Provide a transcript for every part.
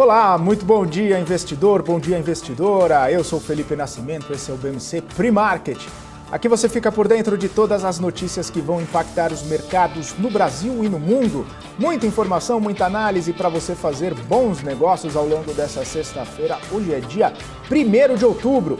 Olá, muito bom dia investidor, bom dia investidora. Eu sou Felipe Nascimento, esse é o BMC Pre-Market. Aqui você fica por dentro de todas as notícias que vão impactar os mercados no Brasil e no mundo. Muita informação, muita análise para você fazer bons negócios ao longo dessa sexta-feira. Hoje é dia 1º de outubro.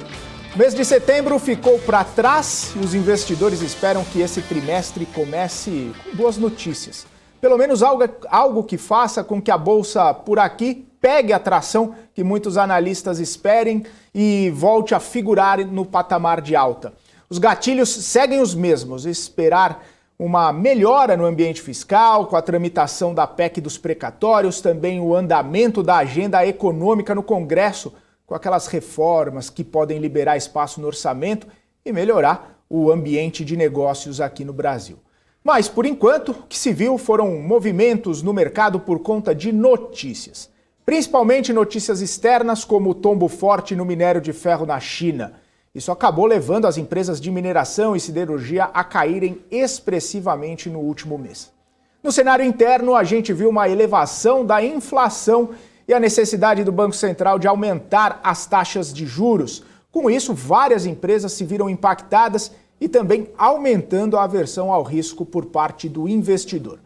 O mês de setembro ficou para trás e os investidores esperam que esse trimestre comece com boas notícias. Pelo menos algo que faça com que a Bolsa por aqui pegue a tração que muitos analistas esperem e volte a figurar no patamar de alta. Os gatilhos seguem os mesmos, esperar uma melhora no ambiente fiscal, com a tramitação da PEC dos precatórios, também o andamento da agenda econômica no Congresso, com aquelas reformas que podem liberar espaço no orçamento e melhorar o ambiente de negócios aqui no Brasil. Mas, por enquanto, o que se viu foram movimentos no mercado por conta de notícias. Principalmente notícias externas, como o tombo forte no minério de ferro na China. Isso acabou levando as empresas de mineração e siderurgia a caírem expressivamente no último mês. No cenário interno, a gente viu uma elevação da inflação e a necessidade do Banco Central de aumentar as taxas de juros. Com isso, várias empresas se viram impactadas e também aumentando a aversão ao risco por parte do investidor.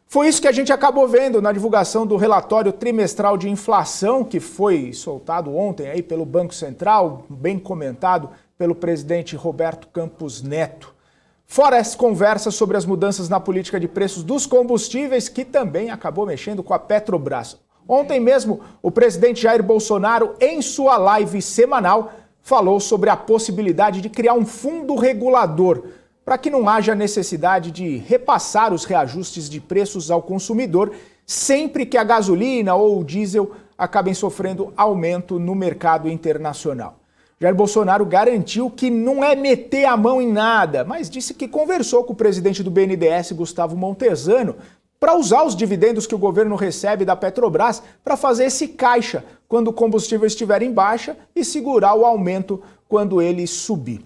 Foi isso que a gente acabou vendo na divulgação do relatório trimestral de inflação, que foi soltado ontem aí pelo Banco Central, bem comentado pelo presidente Roberto Campos Neto. Fora as conversas sobre as mudanças na política de preços dos combustíveis, que também acabou mexendo com a Petrobras. Ontem mesmo, o presidente Jair Bolsonaro, em sua live semanal, falou sobre a possibilidade de criar um fundo regulador para que não haja necessidade de repassar os reajustes de preços ao consumidor sempre que a gasolina ou o diesel acabem sofrendo aumento no mercado internacional. Jair Bolsonaro garantiu que não é meter a mão em nada, mas disse que conversou com o presidente do BNDES, Gustavo Montezano, para usar os dividendos que o governo recebe da Petrobras para fazer esse caixa quando o combustível estiver em baixa e segurar o aumento quando ele subir.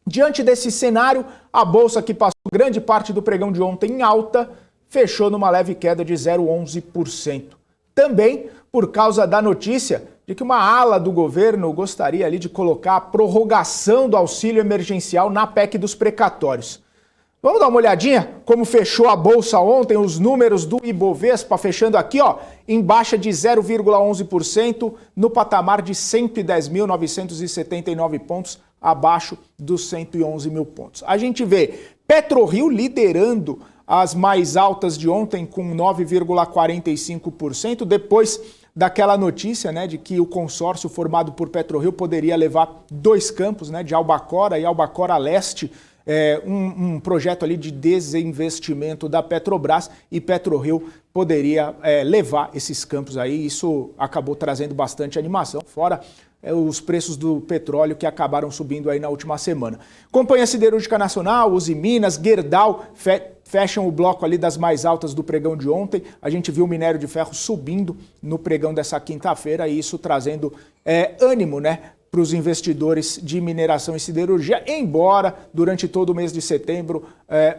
Diante desse cenário, a Bolsa, que passou grande parte do pregão de ontem em alta, fechou numa leve queda de 0,11%. Também por causa da notícia de que uma ala do governo gostaria ali de colocar a prorrogação do auxílio emergencial na PEC dos precatórios. Vamos dar uma olhadinha como fechou a Bolsa ontem, os números do Ibovespa fechando aqui, em baixa de 0,11% no patamar de 110.979 pontos, abaixo dos 111 mil pontos. A gente vê PetroRio liderando as mais altas de ontem com 9,45%, depois daquela notícia, de que o consórcio formado por PetroRio poderia levar dois campos, de Albacora e Albacora Leste, um projeto ali de desinvestimento da Petrobras e PetroRio poderia levar esses campos aí. Isso acabou trazendo bastante animação, fora os preços do petróleo que acabaram subindo aí na última semana. Companhia Siderúrgica Nacional, Usiminas, Gerdau fecham o bloco ali das mais altas do pregão de ontem. A gente viu o minério de ferro subindo no pregão dessa quinta-feira e isso trazendo ânimo, para os investidores de mineração e siderurgia, embora durante todo o mês de setembro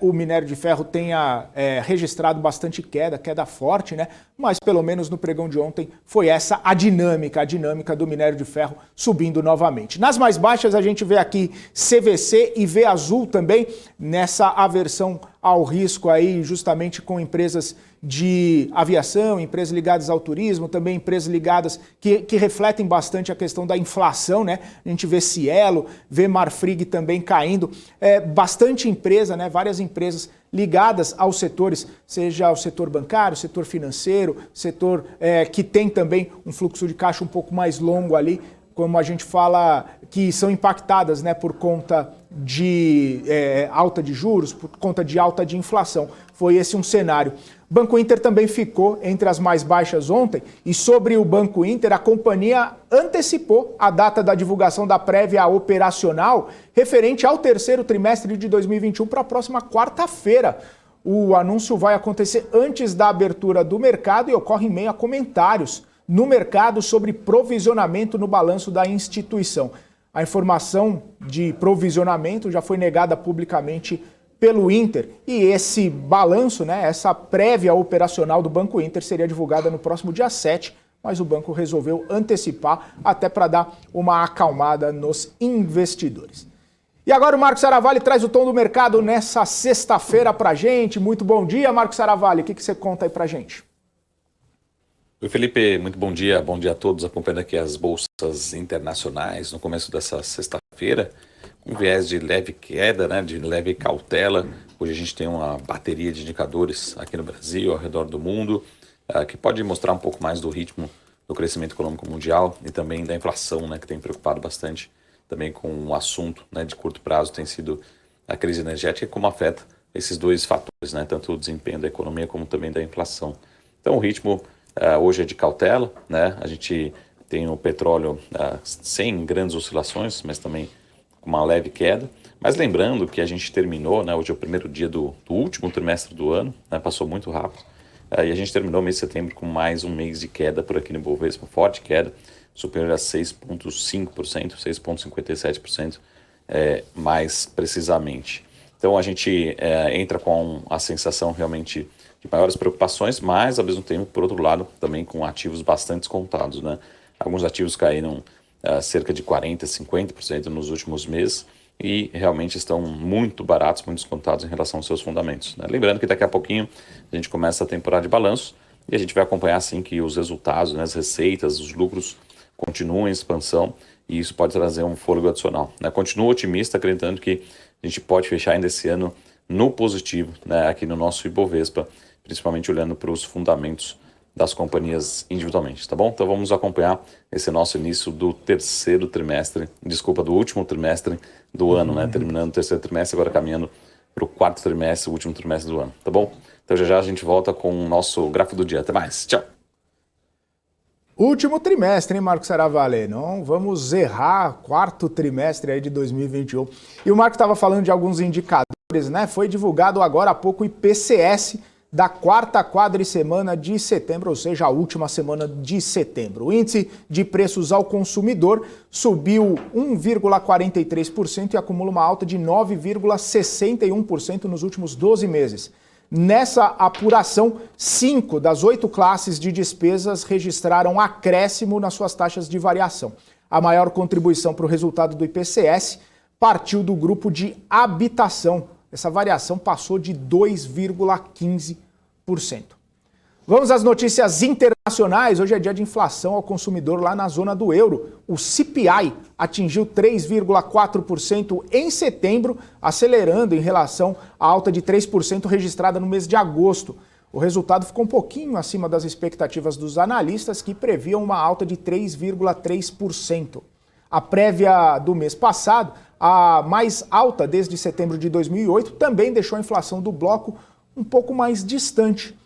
o minério de ferro tenha registrado bastante queda forte, mas pelo menos no pregão de ontem foi essa a dinâmica do minério de ferro subindo novamente. Nas mais baixas a gente vê aqui CVC e V Azul também, nessa aversão ao risco aí justamente com empresas de aviação, empresas ligadas ao turismo, também empresas ligadas que refletem bastante a questão da inflação, A gente vê Cielo, vê Marfrig também caindo, bastante empresa, várias empresas ligadas aos setores, seja o setor bancário, setor financeiro, setor que tem também um fluxo de caixa um pouco mais longo ali, como a gente fala, que são impactadas por conta de alta de juros, por conta de alta de inflação. Foi esse um cenário. Banco Inter também ficou entre as mais baixas ontem e sobre o Banco Inter, a companhia antecipou a data da divulgação da prévia operacional referente ao terceiro trimestre de 2021 para a próxima quarta-feira. O anúncio vai acontecer antes da abertura do mercado e ocorre em meio a comentários no mercado sobre provisionamento no balanço da instituição. A informação de provisionamento já foi negada publicamente pelo Inter. E esse balanço, essa prévia operacional do Banco Inter seria divulgada no próximo dia 7, mas o banco resolveu antecipar até para dar uma acalmada nos investidores. E agora o Marcos Saravalli traz o tom do mercado nessa sexta-feira para a gente. Muito bom dia, Marcos Saravalli. O que você conta aí para a gente? Oi, Felipe. Muito bom dia a todos. Acompanhando aqui as bolsas internacionais no começo dessa sexta-feira, com viés de leve queda, né, de leve cautela. Hoje a gente tem uma bateria de indicadores aqui no Brasil, ao redor do mundo, que pode mostrar um pouco mais do ritmo do crescimento econômico mundial e também da inflação, né, que tem preocupado bastante também com o assunto, né, de curto prazo, tem sido a crise energética e como afeta esses dois fatores, né, tanto o desempenho da economia como também da inflação. Então o ritmo hoje é de cautela, né, a gente tem o petróleo sem grandes oscilações, mas também com uma leve queda. Mas lembrando que a gente terminou, né, hoje é o primeiro dia do último trimestre do ano, né, passou muito rápido, e a gente terminou o mês de setembro com mais um mês de queda por aqui no Bovespa, forte queda, superior a 6,5%, 6,57%, mais precisamente. Então a gente entra com a sensação realmente de maiores preocupações, mas ao mesmo tempo, por outro lado, também com ativos bastante descontados, né? Alguns ativos caíram cerca de 40%, 50% nos últimos meses e realmente estão muito baratos, muito descontados em relação aos seus fundamentos, né? Lembrando que daqui a pouquinho a gente começa a temporada de balanço e a gente vai acompanhar assim que os resultados, né, as receitas, os lucros continuam em expansão e isso pode trazer um fôlego adicional, né? Continuo otimista, acreditando que a gente pode fechar ainda esse ano no positivo, né, aqui no nosso Ibovespa, principalmente olhando para os fundamentos das companhias individualmente, tá bom? Então vamos acompanhar esse nosso início do último trimestre do ano, né? Terminando o terceiro trimestre, agora caminhando para o quarto trimestre, o último trimestre do ano, tá bom? Então já a gente volta com o nosso gráfico do dia. Até mais, tchau! Último trimestre, hein, Marcos Saravalli? Não vamos errar, quarto trimestre aí de 2021. E o Marcos estava falando de alguns indicadores, né? Foi divulgado agora há pouco o IPCS da quarta quadricemana de setembro, ou seja, a última semana de setembro. O índice de preços ao consumidor subiu 1,43% e acumula uma alta de 9,61% nos últimos 12 meses. Nessa apuração, 5 das 8 classes de despesas registraram acréscimo nas suas taxas de variação. A maior contribuição para o resultado do IPCS partiu do grupo de habitação. Essa variação passou de 2,15%. Vamos às notícias internacionais. Hoje é dia de inflação ao consumidor lá na zona do euro. O CPI atingiu 3,4% em setembro, acelerando em relação à alta de 3% registrada no mês de agosto. O resultado ficou um pouquinho acima das expectativas dos analistas, que previam uma alta de 3,3%. A prévia do mês passado, a mais alta desde setembro de 2008, também deixou a inflação do bloco um pouco mais distante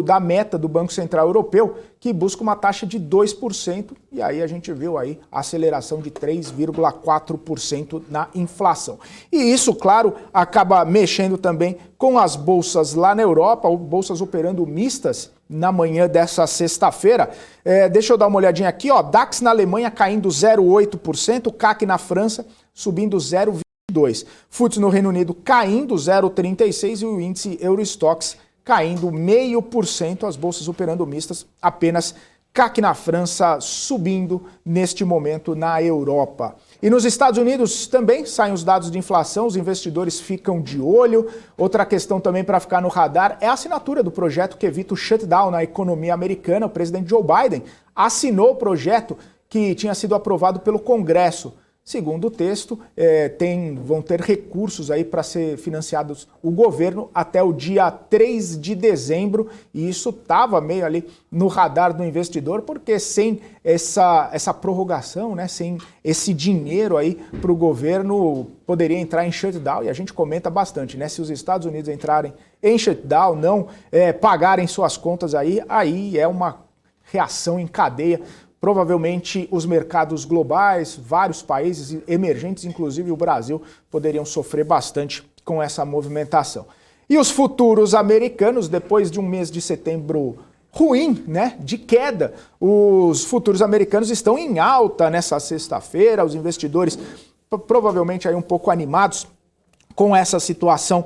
da meta do Banco Central Europeu, que busca uma taxa de 2%, e aí a gente viu aí a aceleração de 3,4% na inflação. E isso, claro, acaba mexendo também com as bolsas lá na Europa, bolsas operando mistas na manhã dessa sexta-feira. Deixa eu dar uma olhadinha aqui, ó, DAX na Alemanha caindo 0,8%, CAC na França subindo 0,22%, FTSE no Reino Unido caindo 0,36% e o índice Eurostoxx caindo 0,5%, as bolsas operando mistas, apenas CAC na França subindo neste momento na Europa. E nos Estados Unidos também saem os dados de inflação, os investidores ficam de olho. Outra questão também para ficar no radar é a assinatura do projeto que evita o shutdown na economia americana. O presidente Joe Biden assinou o projeto que tinha sido aprovado pelo Congresso. Segundo o texto, vão ter recursos aí para ser financiados o governo até o dia 3 de dezembro, e isso estava meio ali no radar do investidor, porque sem essa prorrogação, né, sem esse dinheiro aí para o governo, poderia entrar em shutdown, e a gente comenta bastante, né? Se os Estados Unidos entrarem em shutdown, não pagarem suas contas aí é uma reação em cadeia. Provavelmente os mercados globais, vários países emergentes, inclusive o Brasil, poderiam sofrer bastante com essa movimentação. E os futuros americanos, depois de um mês de setembro ruim, né, de queda, os futuros americanos estão em alta nessa sexta-feira, os investidores provavelmente aí um pouco animados com essa situação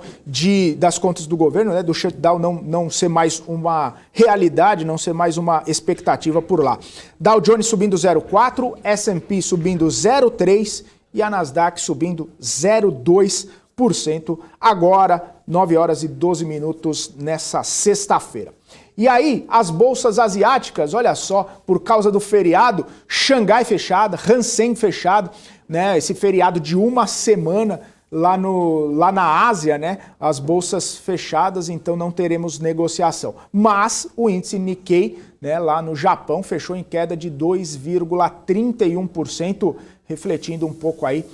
das contas do governo, né, do shutdown não ser mais uma realidade, não ser mais uma expectativa por lá. Dow Jones subindo 0,4%, S&P subindo 0,3% e a Nasdaq subindo 0,2%, agora 9 horas e 12 minutos nessa sexta-feira. E aí, as bolsas asiáticas, olha só, por causa do feriado, Xangai fechada, Hang Seng fechado, né, esse feriado de uma semana lá na Ásia, né, as bolsas fechadas, então não teremos negociação. Mas o índice Nikkei, né, lá no Japão, fechou em queda de 2,31%, refletindo um pouco aí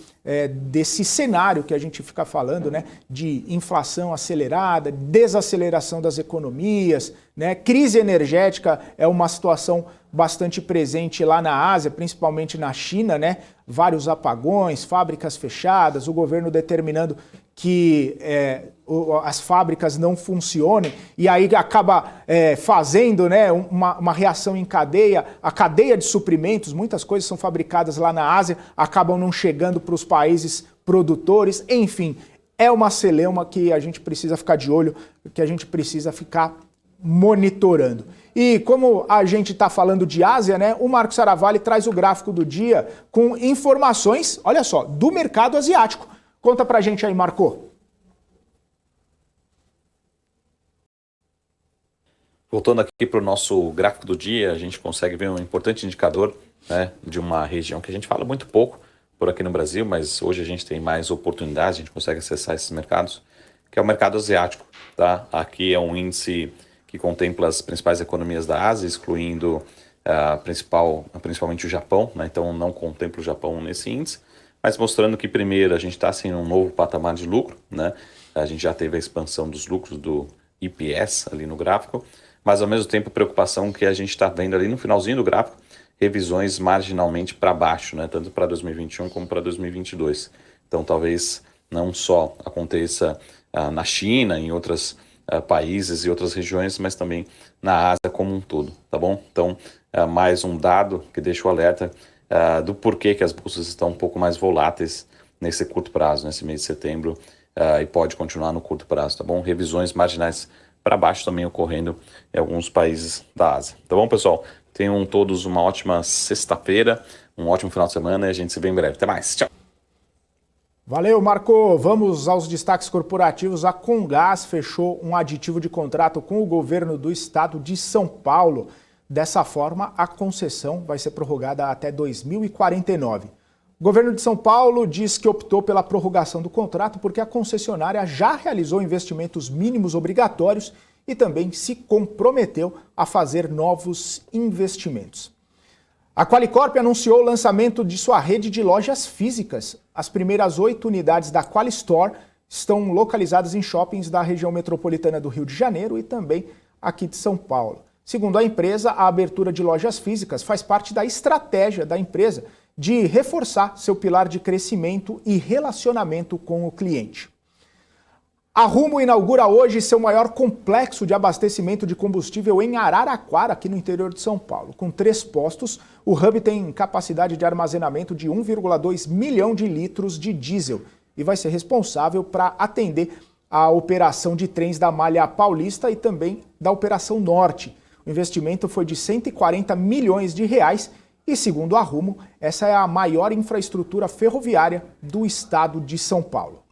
desse cenário que a gente fica falando, né, de inflação acelerada, desaceleração das economias, né, crise energética é uma situação bastante presente lá na Ásia, principalmente na China, né, vários apagões, fábricas fechadas, o governo determinando que as fábricas não funcionem e aí acaba fazendo, né, uma reação em cadeia, a cadeia de suprimentos, muitas coisas são fabricadas lá na Ásia, acabam não chegando para os países produtores, enfim, é uma celeuma que a gente precisa ficar de olho, que a gente precisa ficar monitorando. E como a gente está falando de Ásia, né, o Marco Saravalli traz o gráfico do dia com informações, olha só, do mercado asiático. Conta pra gente aí, Marco. Voltando aqui para o nosso gráfico do dia, a gente consegue ver um importante indicador, né, de uma região que a gente fala muito pouco por aqui no Brasil, mas hoje a gente tem mais oportunidades, a gente consegue acessar esses mercados, que é o mercado asiático. Tá? Aqui é um índice que contempla as principais economias da Ásia, excluindo principalmente o Japão, né? Então não contempla o Japão nesse índice, mas mostrando que primeiro a gente está assim, num novo patamar de lucro, né? A gente já teve a expansão dos lucros do EPS ali no gráfico, mas ao mesmo tempo a preocupação que a gente está vendo ali no finalzinho do gráfico, revisões marginalmente para baixo, né? Tanto para 2021 como para 2022. Então talvez não só aconteça na China, em outros países e outras regiões, mas também na Ásia como um todo, tá bom? Então mais um dado que deixa o alerta do porquê que as bolsas estão um pouco mais voláteis nesse curto prazo, nesse mês de setembro, e pode continuar no curto prazo, tá bom? Revisões marginais para baixo também ocorrendo em alguns países da Ásia. Tá bom, pessoal? Tenham todos uma ótima sexta-feira, um ótimo final de semana e a gente se vê em breve. Até mais, tchau! Valeu, Marco. Vamos aos destaques corporativos. A Comgás fechou um aditivo de contrato com o governo do estado de São Paulo. Dessa forma, a concessão vai ser prorrogada até 2049. O governo de São Paulo diz que optou pela prorrogação do contrato porque a concessionária já realizou investimentos mínimos obrigatórios e também se comprometeu a fazer novos investimentos. A Qualicorp anunciou o lançamento de sua rede de lojas físicas. As primeiras 8 unidades da Qualistore estão localizadas em shoppings da região metropolitana do Rio de Janeiro e também aqui de São Paulo. Segundo a empresa, a abertura de lojas físicas faz parte da estratégia da empresa de reforçar seu pilar de crescimento e relacionamento com o cliente. A Rumo inaugura hoje seu maior complexo de abastecimento de combustível em Araraquara, aqui no interior de São Paulo. Com 3 postos, o hub tem capacidade de armazenamento de 1,2 milhão de litros de diesel e vai ser responsável para atender a operação de trens da Malha Paulista e também da Operação Norte. O investimento foi de 140 milhões de reais e, segundo a Rumo, essa é a maior infraestrutura ferroviária do estado de São Paulo.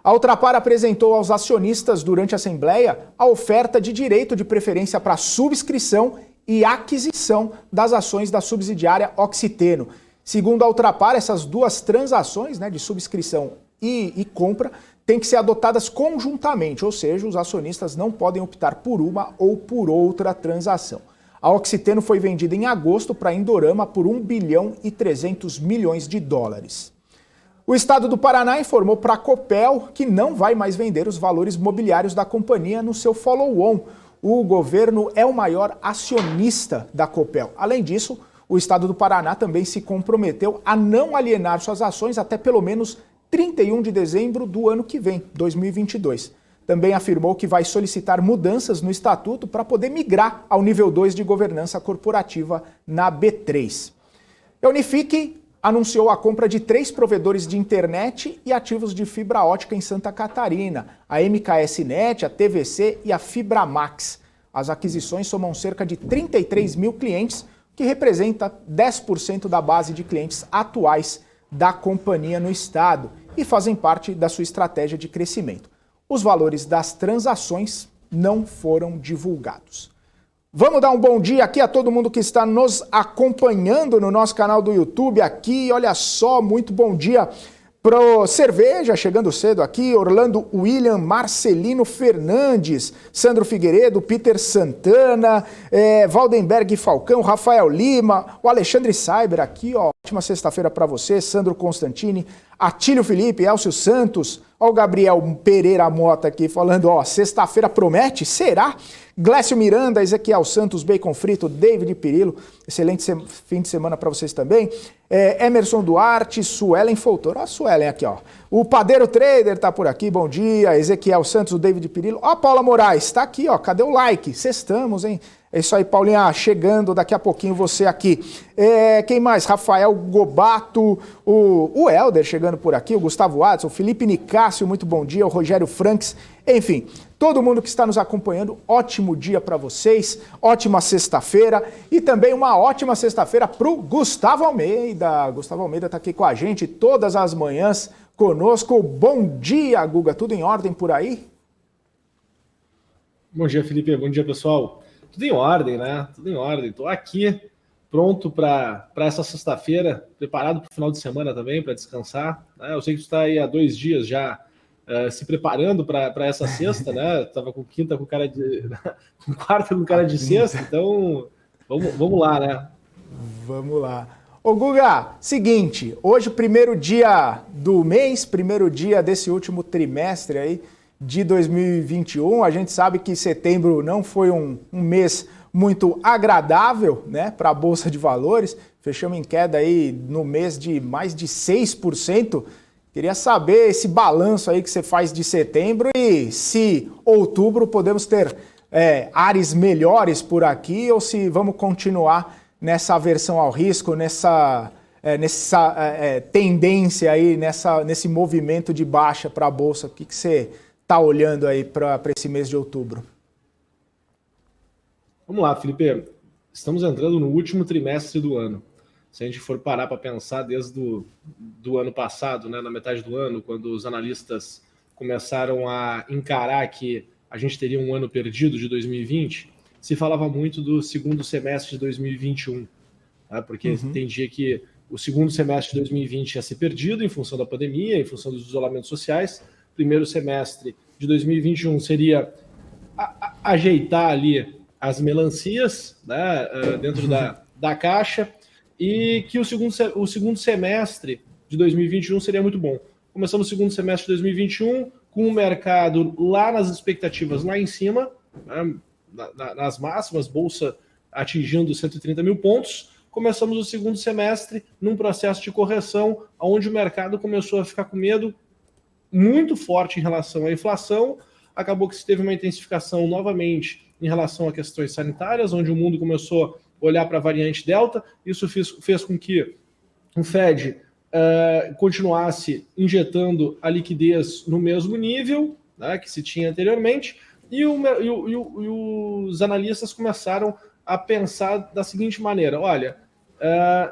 A Ultrapar apresentou aos acionistas durante a Assembleia a oferta de direito de preferência para subscrição e aquisição das ações da subsidiária Oxiteno. Segundo a Ultrapar, essas duas transações, né, de subscrição e compra têm que ser adotadas conjuntamente, ou seja, os acionistas não podem optar por uma ou por outra transação. A Oxiteno foi vendida em agosto para a Indorama por 1 bilhão e 300 milhões de dólares. O estado do Paraná informou para a Copel que não vai mais vender os valores mobiliários da companhia no seu follow-on. O governo é o maior acionista da Copel. Além disso, o estado do Paraná também se comprometeu a não alienar suas ações até pelo menos 31 de dezembro do ano que vem, 2022. Também afirmou que vai solicitar mudanças no estatuto para poder migrar ao nível 2 de governança corporativa na B3. A Unifique anunciou a compra de 3 provedores de internet e ativos de fibra ótica em Santa Catarina, a MKSnet, a TVC e a Fibramax. As aquisições somam cerca de 33 mil clientes, que representa 10% da base de clientes atuais da companhia no estado e fazem parte da sua estratégia de crescimento. Os valores das transações não foram divulgados. Vamos dar um bom dia aqui a todo mundo que está nos acompanhando no nosso canal do YouTube aqui. Olha só, muito bom dia pro Cerveja, chegando cedo aqui, Orlando William, Marcelino Fernandes, Sandro Figueiredo, Peter Santana, Valdenberg Falcão, Rafael Lima, o Alexandre Saiber aqui, ó. Ótima sexta-feira para você, Sandro Constantini, Atílio Felipe, Elcio Santos, ó, o Gabriel Pereira Mota aqui falando, ó, sexta-feira promete? Será? Glécio Miranda, Ezequiel Santos, Bacon Frito, David Pirillo, excelente fim de semana para vocês também. Emerson Duarte, Suelen Foutor, ó a Suelen aqui, ó. O Padeiro Trader tá por aqui, bom dia. Ezequiel Santos, o David Pirillo. Ó a Paula Moraes, tá aqui, ó, cadê o like? Sextamos, hein? É isso aí, Paulinha, chegando daqui a pouquinho você aqui. Quem mais? Rafael Gobato, o Helder chegando por aqui, o Gustavo Watson, o Felipe Nicásio, muito bom dia, o Rogério Franks, enfim, todo mundo que está nos acompanhando, ótimo dia para vocês, ótima sexta-feira e também uma ótima sexta-feira para o Gustavo Almeida. Gustavo Almeida está aqui com a gente todas as manhãs conosco. Bom dia, Guga, tudo em ordem por aí? Bom dia, Felipe, bom dia, pessoal. Tudo em ordem, né? Tudo em ordem. Estou aqui pronto para essa sexta-feira, preparado para o final de semana também, para descansar. Né? Eu sei que tu está aí há 2 dias já se preparando para essa sexta, né? Estava com quinta com cara de... com quarta com cara de sexta, então vamos lá, né? Vamos lá. Ô Guga, seguinte, hoje primeiro dia do mês, primeiro dia desse último trimestre aí, de 2021, a gente sabe que setembro não foi um mês muito agradável, né, para a Bolsa de Valores, fechamos em queda aí no mês de mais de 6%, queria saber esse balanço aí que você faz de setembro e se outubro podemos ter ares melhores por aqui ou se vamos continuar nessa aversão ao risco, nessa tendência aí, nesse movimento de baixa para a Bolsa, o que você está olhando aí para esse mês de outubro? Vamos lá, Felipe. Estamos entrando no último trimestre do ano. Se a gente for parar para pensar desde do ano passado, né, na metade do ano, quando os analistas começaram a encarar que a gente teria um ano perdido de 2020, se falava muito do segundo semestre de 2021, tá? Porque entendia que o segundo semestre de 2020 ia ser perdido em função da pandemia, em função dos isolamentos sociais. Primeiro semestre de 2021 seria ajeitar ali as melancias, né, dentro da caixa, e que o segundo semestre de 2021 seria muito bom. Começamos o segundo semestre de 2021 com o mercado lá nas expectativas lá em cima, né, nas máximas, bolsa atingindo 130 mil pontos. Começamos o segundo semestre num processo de correção, onde o mercado começou a ficar com medo muito forte em relação à inflação. Acabou que se teve uma intensificação novamente em relação a questões sanitárias, onde o mundo começou a olhar para a variante Delta. Isso fez com que o Fed continuasse injetando a liquidez no mesmo nível, né, que se tinha anteriormente, e os analistas começaram a pensar da seguinte maneira: olha,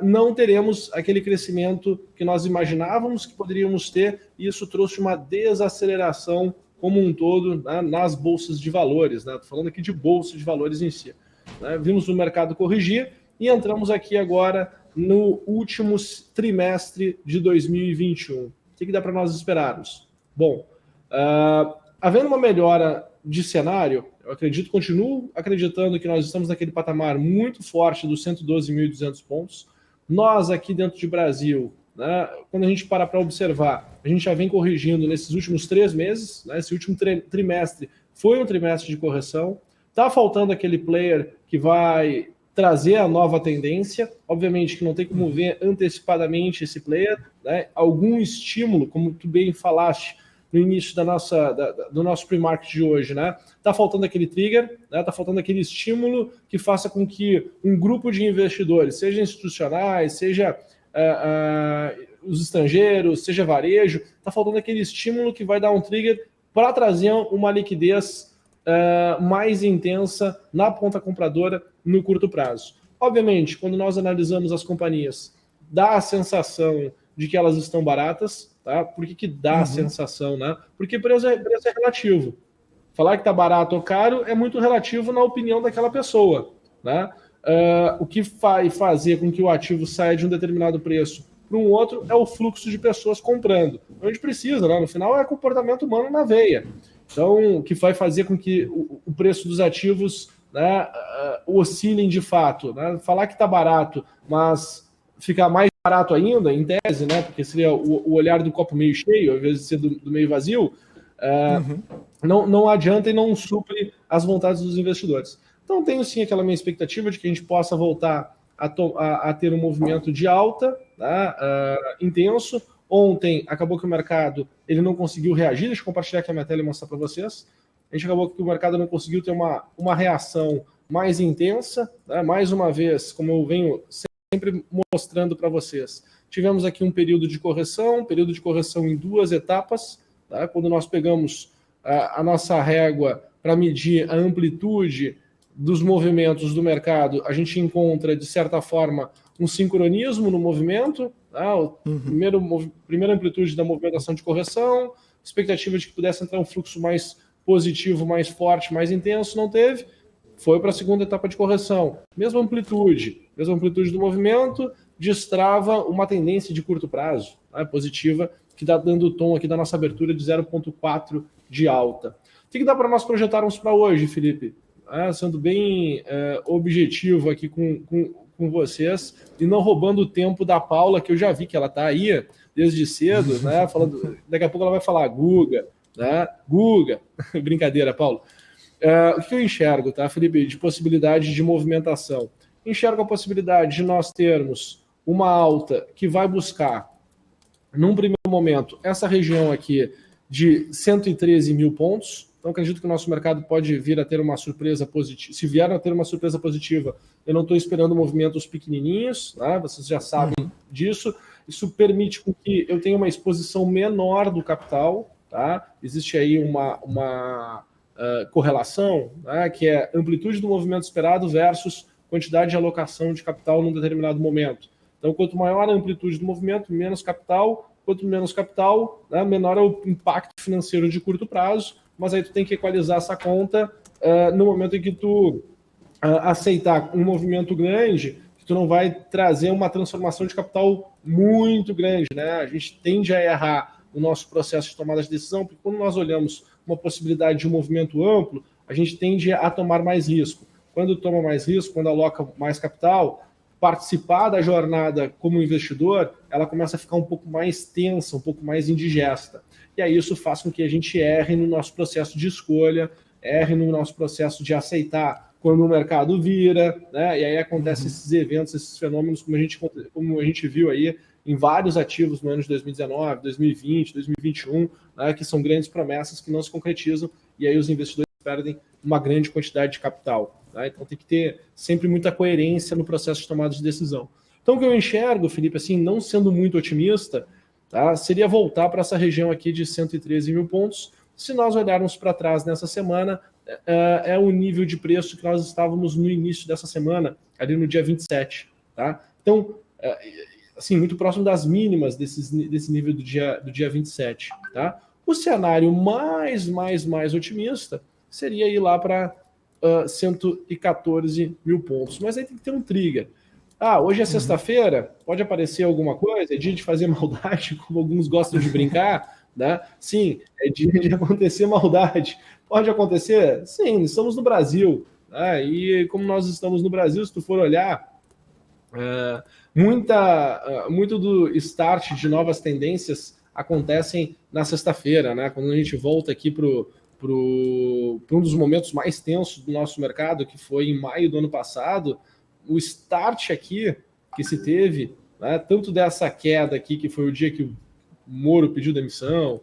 não teremos aquele crescimento que nós imaginávamos que poderíamos ter, e isso trouxe uma desaceleração como um todo, né, nas bolsas de valores. Estou falando aqui de bolsa de valores em si. Né? Vimos o mercado corrigir e entramos aqui agora no último trimestre de 2021. O que dá para nós esperarmos? Bom, havendo uma melhora de cenário, eu continuo acreditando que nós estamos naquele patamar muito forte dos 112.200 pontos. Nós aqui dentro de Brasil, né, quando a gente para observar, a gente já vem corrigindo nesses últimos 3 meses, né, esse último trimestre foi um trimestre de correção. Está faltando aquele player que vai trazer a nova tendência. Obviamente que não tem como ver antecipadamente esse player, né, algum estímulo, como tu bem falaste no início do nosso pre-market de hoje, né? Tá faltando aquele trigger, né? Tá faltando aquele estímulo que faça com que um grupo de investidores, seja institucionais, seja os estrangeiros, seja varejo, está faltando aquele estímulo que vai dar um trigger para trazer uma liquidez mais intensa na ponta compradora no curto prazo. Obviamente, quando nós analisamos as companhias, dá a sensação de que elas estão baratas, tá? Por que dá a sensação, né? Porque preço é relativo. Falar que está barato ou caro é muito relativo na opinião daquela pessoa, né? O que vai fazer com que o ativo saia de um determinado preço para um outro é o fluxo de pessoas comprando. A gente precisa, né? No final é comportamento humano na veia. Então, o que vai fazer com que o preço dos ativos, né, oscilem de fato, né? Falar que está barato, mas ficar mais barato ainda, em tese, né? Porque seria o olhar do copo meio cheio, ao invés de ser do meio vazio, não adianta e não supre as vontades dos investidores. Então, tenho sim aquela minha expectativa de que a gente possa voltar a ter um movimento de alta, tá? Intenso. Ontem acabou que o mercado ele não conseguiu reagir. Deixa eu compartilhar aqui a minha tela e mostrar para vocês. A gente acabou que o mercado não conseguiu ter uma reação mais intensa, né? Mais uma vez, como eu venho sempre mostrando para vocês, tivemos aqui um período de correção em duas etapas, tá? Quando nós pegamos a nossa régua para medir a amplitude dos movimentos do mercado, a gente encontra, de certa forma, um sincronismo no movimento, tá? Primeira amplitude da movimentação de correção, expectativa de que pudesse entrar um fluxo mais positivo, mais forte, mais intenso, não teve, foi para a segunda etapa de correção. Mesma amplitude do movimento, destrava uma tendência de curto prazo, tá? Positiva, que está dando o tom aqui da nossa abertura de 0,4 de alta. O que dá para nós projetarmos para hoje, Felipe? Sendo bem objetivo aqui com vocês e não roubando o tempo da Paula, que eu já vi que ela está aí desde cedo, né? Falando, daqui a pouco ela vai falar Guga, né? Guga, brincadeira, Paulo. O que eu enxergo, tá, Felipe, de possibilidade de movimentação? Enxergo a possibilidade de nós termos uma alta que vai buscar, num primeiro momento, essa região aqui de 113 mil pontos. Então, acredito que o nosso mercado pode vir a ter uma surpresa positiva. Se vier a ter uma surpresa positiva, eu não estou esperando movimentos pequenininhos, né? Vocês já sabem disso. Isso permite com que eu tenha uma exposição menor do capital, tá? Existe aí uma correlação, né? Que é amplitude do movimento esperado versus quantidade de alocação de capital num determinado momento. Então, quanto maior a amplitude do movimento, menos capital. Quanto menos capital, né, menor é o impacto financeiro de curto prazo, mas aí tu tem que equalizar essa conta no momento em que tu aceitar um movimento grande, que tu não vai trazer uma transformação de capital muito grande, né? A gente tende a errar no nosso processo de tomada de decisão, porque quando nós olhamos uma possibilidade de um movimento amplo, a gente tende a tomar mais risco. Quando toma mais risco, quando aloca mais capital, participar da jornada como investidor, ela começa a ficar um pouco mais tensa, um pouco mais indigesta. E aí isso faz com que a gente erre no nosso processo de escolha, erre no nosso processo de aceitar quando o mercado vira, né? E aí acontecem esses eventos, esses fenômenos, como a gente viu aí em vários ativos no ano de 2019, 2020, 2021, né? Que são grandes promessas que não se concretizam, e aí os investidores perdem uma grande quantidade de capital. Tá? Então tem que ter sempre muita coerência no processo de tomada de decisão. Então o que eu enxergo, Felipe, assim, não sendo muito otimista, tá, seria voltar para essa região aqui de 113 mil pontos. Se nós olharmos para trás nessa semana, é o nível de preço que nós estávamos no início dessa semana, ali no dia 27. Tá? Então, assim, muito próximo das mínimas desse nível do dia 27. Tá? O cenário mais otimista seria ir lá para 114 mil pontos. Mas aí tem que ter um trigger. Hoje é sexta-feira, pode aparecer alguma coisa, é dia de fazer maldade, como alguns gostam de brincar, né? Sim, é dia de acontecer maldade. Pode acontecer? Sim, estamos no Brasil. Né? E como nós estamos no Brasil, se tu for olhar, muito do start de novas tendências acontecem na sexta-feira, né? Quando a gente volta aqui para um dos momentos mais tensos do nosso mercado, que foi em maio do ano passado, o start aqui que se teve, né, tanto dessa queda aqui, que foi o dia que o Moro pediu demissão,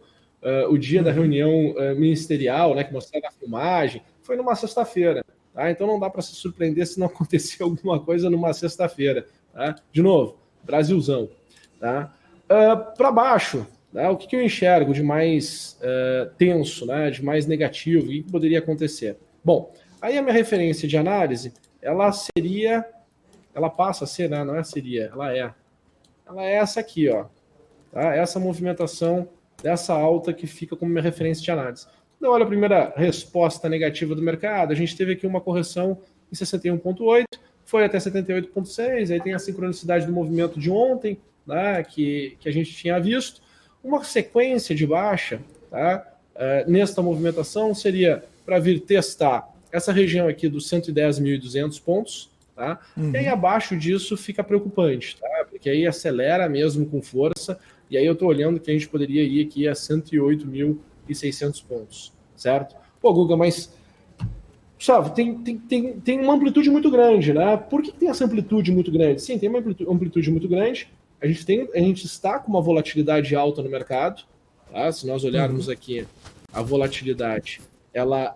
o dia da reunião ministerial, né, que mostrava a filmagem, foi numa sexta-feira. Tá? Então não dá para se surpreender se não acontecer alguma coisa numa sexta-feira. Tá? De novo, Brasilzão. Tá? Para baixo, né, o que eu enxergo de mais tenso, né, de mais negativo, o que poderia acontecer? Bom, aí a minha referência de análise, ela passa a ser, né, não é seria, ela é essa aqui, ó, tá? Essa movimentação dessa alta que fica como minha referência de análise. Então, olha a primeira resposta negativa do mercado, a gente teve aqui uma correção em 61,8, foi até 78,6, aí tem a sincronicidade do movimento de ontem, né, que a gente tinha visto. Uma sequência de baixa, tá, nesta movimentação seria para vir testar essa região aqui dos 110.200 pontos, tá? E aí abaixo disso fica preocupante, tá? Porque aí acelera mesmo com força, e aí eu estou olhando que a gente poderia ir aqui a 108.600 pontos, certo? Pô, Guga, mas sabe, tem uma amplitude muito grande, né? Por que tem essa amplitude muito grande? Sim, tem uma amplitude muito grande. A gente está com uma volatilidade alta no mercado, tá? Se nós olharmos aqui, a volatilidade, ela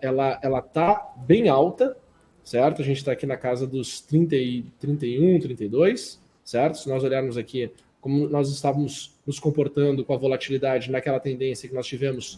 está bem alta, certo? A gente está aqui na casa dos 31, 32, certo? Se nós olharmos aqui como nós estávamos nos comportando com a volatilidade naquela tendência que nós tivemos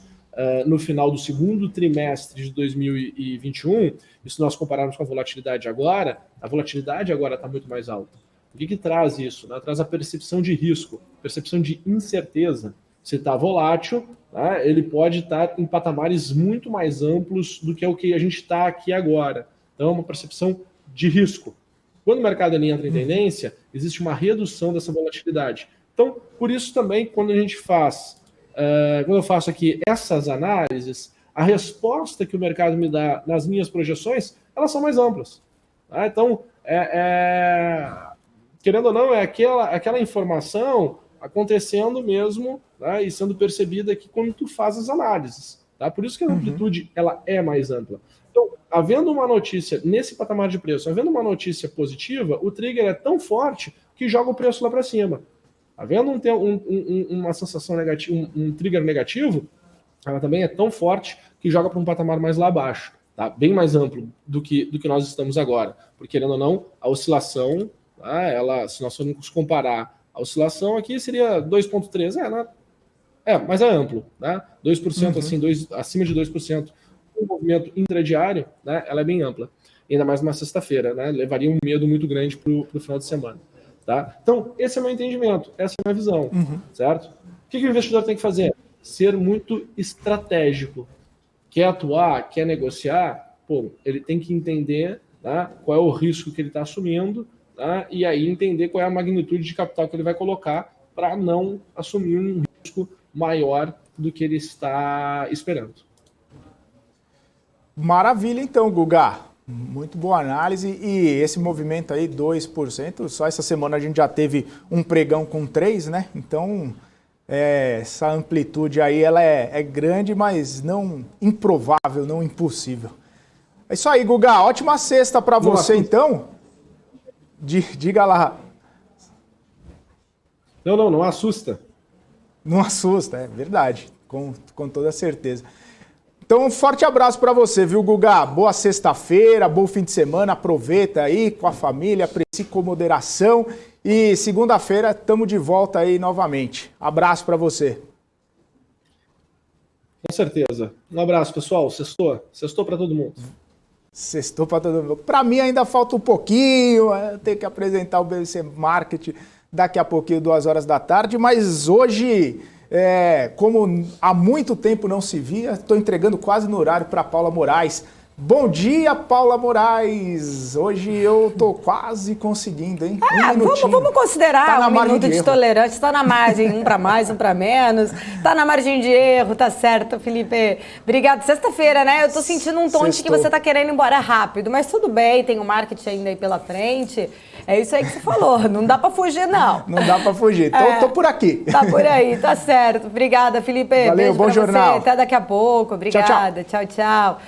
no final do segundo trimestre de 2021, e se nós compararmos com a volatilidade agora está muito mais alta. O que traz isso? Né? Traz a percepção de risco, percepção de incerteza. Se está volátil, tá? Ele pode estar em patamares muito mais amplos do que é o que a gente está aqui agora. Então, é uma percepção de risco. Quando o mercado ele entra em tendência, existe uma redução dessa volatilidade. Então, por isso também, quando eu faço aqui essas análises, a resposta que o mercado me dá nas minhas projeções, elas são mais amplas. Tá? Então, querendo ou não, é aquela informação acontecendo mesmo, tá? E sendo percebida aqui quando tu faz as análises. Tá? Por isso que a amplitude ela é mais ampla. Então, havendo uma notícia nesse patamar de preço, havendo uma notícia positiva, o trigger é tão forte que joga o preço lá para cima. Havendo uma sensação negativa, um trigger negativo, ela também é tão forte que joga para um patamar mais lá abaixo, tá? Bem mais amplo do que nós estamos agora. Porque, querendo ou não, a oscilação, tá? Se nós formos comparar a oscilação aqui, seria 2,3%, mas é amplo, né? 2%, assim, acima de 2%. O movimento intradiário, né? Ela é bem ampla. Ainda mais numa sexta-feira, né? Levaria um medo muito grande para o final de semana. Tá? Então, esse é o meu entendimento, essa é a minha visão, certo? O que o investidor tem que fazer? Ser muito estratégico. Quer atuar, quer negociar, ele tem que entender, tá, qual é o risco que ele está assumindo, tá, e aí entender qual é a magnitude de capital que ele vai colocar para não assumir um risco maior do que ele está esperando. Maravilha, então, Guga. Muito boa análise. E esse movimento aí, 2%, só essa semana a gente já teve um pregão com 3%, né? Então, essa amplitude aí, ela é grande, mas não improvável, não impossível. É isso aí, Guga. Ótima sexta para você, então. Diga lá. Não assusta. Não assusta, é verdade, com toda certeza. Então, um forte abraço para você, viu, Guga? Boa sexta-feira, bom fim de semana, aproveita aí com a família, aprecie com moderação e segunda-feira estamos de volta aí novamente. Abraço para você. Com certeza. Um abraço, pessoal. Sextou para todo mundo. Sextou para todo mundo. Para mim ainda falta um pouquinho, eu tenho que apresentar o BMC Market daqui a pouquinho, 2 horas da tarde, mas hoje... como há muito tempo não se via, estou entregando quase no horário para Paula Moraes. Bom dia, Paula Moraes! Hoje eu estou quase conseguindo, hein? Vamos considerar um minuto de tolerância. Está na margem, um para mais, um para menos. Está na margem de erro, tá certo, Felipe. Obrigado. Sexta-feira, né? Eu estou sentindo um tom de que você está querendo ir embora rápido, mas tudo bem, tem o marketing ainda aí pela frente. É isso aí que você falou, não dá para fugir, não. Não dá para fugir, tô por aqui. Tá por aí, tá certo. Obrigada, Felipe. Valeu, beijo bom jornal. Você. Até daqui a pouco. Obrigada. Tchau, tchau.